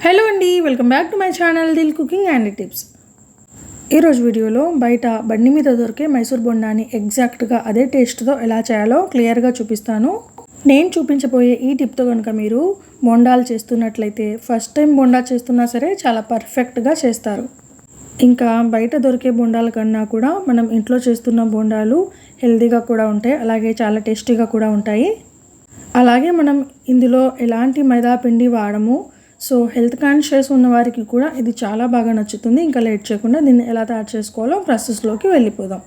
Hello అండి, welcome back to my channel Dil cooking and tips. ఈరోజు వీడియోలో బయట బండి మీద దొరికే మైసూర్ బొండాని ఎగ్జాక్ట్గా అదే టేస్ట్తో ఎలా చేయాలో క్లియర్గా చూపిస్తాను. నేను చూపించబోయే ఈ టిప్తో కనుక మీరు బొండాలు చేస్తున్నట్లయితే ఫస్ట్ టైం బొండా చేస్తున్నా సరే చాలా పర్ఫెక్ట్గా చేస్తారు. ఇంకా బయట దొరికే బొండాల కన్నా కూడా మనం ఇంట్లో చేస్తున్న బొండాలు హెల్తీగా కూడా ఉంటాయి, అలాగే చాలా టేస్టీగా కూడా ఉంటాయి. అలాగే మనం ఇందులో ఎలాంటి మైదా పిండి వాడము. సో హెల్త్ కాన్షియస్ ఉన్న వారికి కూడా ఇది చాలా బాగా నచ్చుతుంది. ఇంకా లేట్ చేయకుండా దీన్ని ఎలా తయారు చేసుకోవాలో ప్రాసెస్లోకి వెళ్ళిపోదాం.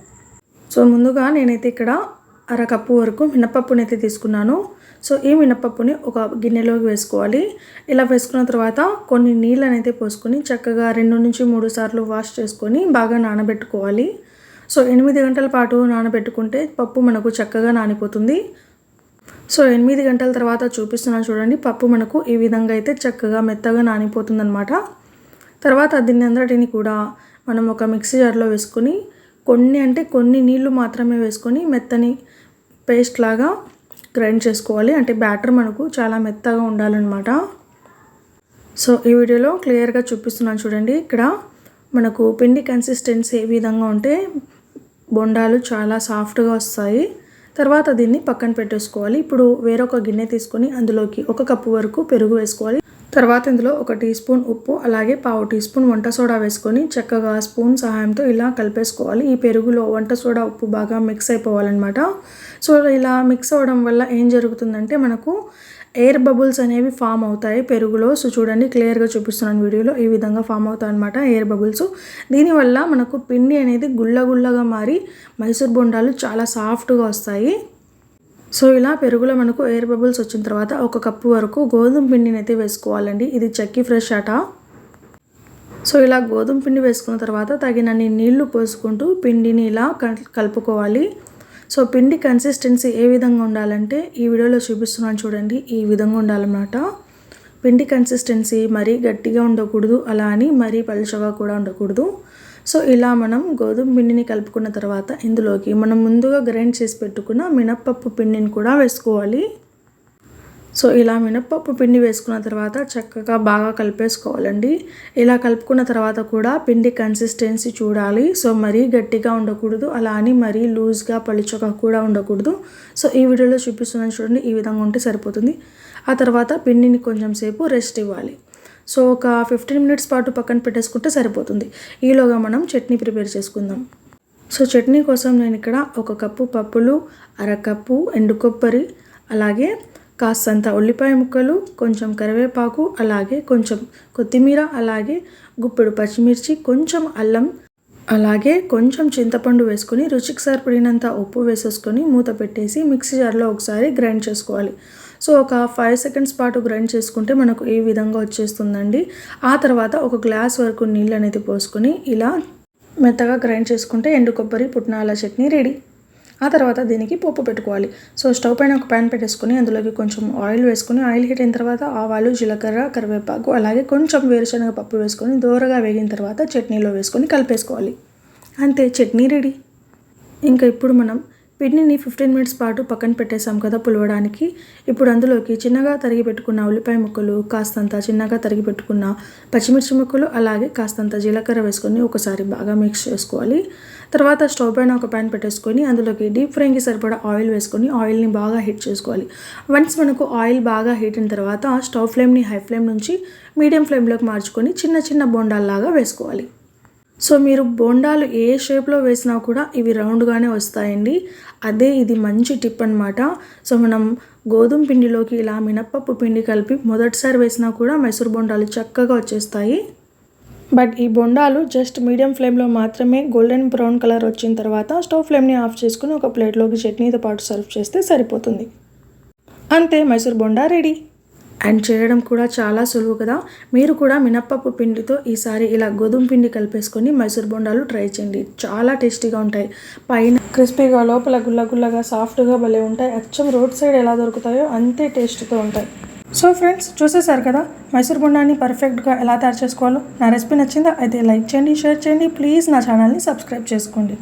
సో ముందుగా నేనైతే ఇక్కడ అరకప్పు వరకు మినపప్పునైతే తీసుకున్నాను. సో ఈ మినపప్పుని ఒక గిన్నెలోకి వేసుకోవాలి. ఇలా వేసుకున్న తర్వాత కొన్ని నీళ్ళనైతే పోసుకొని చక్కగా 2 నుంచి 3 సార్లు వాష్ చేసుకొని బాగా నానబెట్టుకోవాలి. సో 8 గంటల పాటు నానబెట్టుకుంటే పప్పు మనకు చక్కగా నానిపోతుంది. సో 8 గంటల తర్వాత చూపిస్తున్నాను చూడండి. పప్పు మనకు ఈ విధంగా అయితే చక్కగా మెత్తగా నానిపోతుంది అనమాట. తర్వాత దీన్ని అందరిని కూడా మనం ఒక మిక్సీ జార్లో వేసుకొని కొన్ని నీళ్లు మాత్రమే వేసుకొని మెత్తని పేస్ట్ లాగా గ్రైండ్ చేసుకోవాలి. అంటే బ్యాటర్ మనకు చాలా మెత్తగా ఉండాలన్నమాట. సో ఈ వీడియోలో క్లియర్గా చూపిస్తున్నాను చూడండి. ఇక్కడ మనకు పిండి కన్సిస్టెన్సీ ఏ విధంగా ఉంటే బొండాలు చాలా సాఫ్ట్గా వస్తాయి. తర్వాత దీన్ని పక్కన పెట్టేసుకోవాలి. ఇప్పుడు వేరొక గిన్నె తీసుకొని అందులోకి 1 కప్పు వరకు పెరుగు వేసుకోవాలి. తర్వాత ఇందులో 1 టీ స్పూన్ ఉప్పు, అలాగే 1/2 టీ స్పూన్ వంట సోడా వేసుకొని చక్కగా స్పూన్ సహాయంతో ఇలా కలిపేసుకోవాలి. ఈ పెరుగులో వంట సోడా ఉప్పు బాగా మిక్స్ అయిపోవాలన్నమాట. సో ఇలా మిక్స్ అవ్వడం వల్ల ఏం జరుగుతుందంటే మనకు ఎయిర్ బబుల్స్ అనేవి ఫామ్ అవుతాయి పెరుగులో. సో చూడండి, క్లియర్గా చూపిస్తున్నాను వీడియోలో. ఈ విధంగా ఫామ్ అవుతాయి అన్నమాట ఎయిర్ బబుల్స్. దీనివల్ల మనకు పిండి అనేది గుల్లగా మారి మైసూర్ బొండాలు చాలా సాఫ్ట్గా వస్తాయి. సో ఇలా పెరుగులో మనకు ఎయిర్ బబుల్స్ వచ్చిన తర్వాత 1 కప్పు వరకు గోధుమ పిండిని అయితే వేసుకోవాలండి. ఇది చెక్కీ ఫ్రెష్ ఆట. సో ఇలా గోధుమ పిండి వేసుకున్న తర్వాత తగినన్ని నీళ్లు పోసుకుంటూ పిండిని ఇలా కలుపుకోవాలి. సో పిండి కన్సిస్టెన్సీ ఏ విధంగా ఉండాలంటే ఈ వీడియోలో చూపిస్తున్నాను చూడండి. ఈ విధంగా ఉండాలన్నమాట. పిండి కన్సిస్టెన్సీ మరీ గట్టిగా ఉండకూడదు, అలా అని మరీ పలుచగా కూడా ఉండకూడదు. సో ఇలా మనం గోధుమ పిండిని కలుపుకున్న తర్వాత ఇందులోకి మనం ముందుగా గ్రైండ్ చేసి పెట్టుకున్న మినప్పప్పు పిండిని కూడా వేసుకోవాలి. సో ఇలా మినప్పప్పు పిండి వేసుకున్న తర్వాత చక్కగా బాగా కలిపేసుకోవాలండి. ఇలా కలుపుకున్న తర్వాత కూడా పిండి కన్సిస్టెన్సీ చూడాలి. సో మరీ గట్టిగా ఉండకూడదు, అలా అని మరీ లూజ్గా పలుచగా కూడా ఉండకూడదు. సో ఈ వీడియోలో చూపిస్తున్నాను చూడండి, ఈ విధంగా ఉంటే సరిపోతుంది. ఆ తర్వాత పిండిని కొంచెం సేపు రెస్ట్ ఇవ్వాలి. సో ఒక 15 మినిట్స్ పాటు పక్కన పెట్టేసుకుంటే సరిపోతుంది. ఈలోగా మనం చట్నీ ప్రిపేర్ చేసుకుందాం. సో చట్నీ కోసం నేను ఇక్కడ 1 కప్పు పప్పులు, అరకప్పు ఎండు కొబ్బరి, అలాగే కాస్తంత ఉల్లిపాయ ముక్కలు, కొంచెం కరివేపాకు, అలాగే కొంచెం కొత్తిమీర, అలాగే గుప్పెడు పచ్చిమిర్చి, కొంచెం అల్లం, అలాగే కొంచెం చింతపండు వేసుకొని రుచికి సరిపడినంత ఉప్పు వేసేసుకొని మూత పెట్టేసి మిక్సీ జార్లో ఒకసారి గ్రైండ్ చేసుకోవాలి. సో ఒక 5 సెకండ్స్ పాటు గ్రైండ్ చేసుకుంటే మనకు ఈ విధంగా వచ్చేస్తుందండి. ఆ తర్వాత 1 గ్లాస్ వరకు నీళ్ళు అనేది పోసుకొని ఇలా మెత్తగా గ్రైండ్ చేసుకుంటే ఎండు కొబ్బరి పుట్నాల చట్నీ రెడీ. ఆ తర్వాత దీనికి పోపు పెట్టుకోవాలి. సో స్టవ్ పైన ఒక ప్యాన్ పెట్టేసుకొని అందులోకి కొంచెం ఆయిల్ వేసుకొని ఆయిల్ హీట్ అయిన తర్వాత ఆవాలు, జీలకర్ర, కరివేపాకు, అలాగే కొంచెం వేరుశనగ పప్పు వేసుకొని దోరగా వేగిన తర్వాత చట్నీలో వేసుకొని కలిపేసుకోవాలి. అంతే, చట్నీ రెడీ. ఇంకా ఇప్పుడు మనం పిండిని 15 మినిట్స్ పాటు పక్కన పెట్టేసాం కదా పులవడానికి. ఇప్పుడు అందులోకి చిన్నగా తరిగి పెట్టుకున్న ఉల్లిపాయ ముక్కలు, కాస్తంత చిన్నగా తరిగి పెట్టుకున్న పచ్చిమిర్చి ముక్కలు, అలాగే కాస్తంత జీలకర్ర వేసుకొని ఒకసారి బాగా మిక్స్ చేసుకోవాలి. తర్వాత స్టవ్ పైన ఒక ప్యాన్ పెట్టేసుకొని అందులోకి డీప్ ఫ్రైకి సరిపడా ఆయిల్ వేసుకొని ఆయిల్ని బాగా హీట్ చేసుకోవాలి. వన్స్ మనకు ఆయిల్ బాగా హీట్ అయిన తర్వాత స్టవ్ ఫ్లేమ్ని హై ఫ్లేమ్ నుంచి మీడియం ఫ్లేమ్లోకి మార్చుకొని చిన్న బొండాల్లాగా వేసుకోవాలి. సో మీరు బొండాలు ఏ షేప్లో వేసినా కూడా ఇవి రౌండ్గానే వస్తాయండి. అదే ఇది మంచి టిప్ అనమాట. సో మనం గోధుమ పిండిలోకి ఇలా మినప్పప్పు పిండి కలిపి మొదటిసారి వేసినా కూడా మైసూర్ బొండాలు చక్కగా వచ్చేస్తాయి. బట్ ఈ బొండాలు జస్ట్ మీడియం ఫ్లేమ్లో మాత్రమే గోల్డెన్ బ్రౌన్ కలర్ వచ్చిన తర్వాత స్టవ్ ఫ్లేమ్ని ఆఫ్ చేసుకుని ఒక ప్లేట్లోకి చట్నీతో పాటు సర్వ్ చేస్తే సరిపోతుంది. అంతే, మైసూర్ బొండా రెడీ. అండ్ చేయడం కూడా చాలా సులువు కదా. మీరు కూడా మినప్పప్పు పిండితో ఈసారి ఇలా గోధుమ పిండి కలిపేసుకొని మైసూర్ బొండాలు ట్రై చేయండి. చాలా టేస్టీగా ఉంటాయి. పైన క్రిస్పీగా, లోపల గుల్లగా సాఫ్ట్గా భలే ఉంటాయి. అచ్చం రోడ్ సైడ్ ఎలా దొరుకుతాయో అంతే టేస్ట్తో ఉంటాయి. సో ఫ్రెండ్స్, చూసేసారు కదా మైసూర్ బొండాని పర్ఫెక్ట్గా ఎలా తయారు చేసుకోవాలో. నా రెసిపీ నచ్చిందా? అయితే లైక్ చేయండి, షేర్ చేయండి. ప్లీజ్ నా ఛానల్ని సబ్స్క్రైబ్ చేసుకోండి.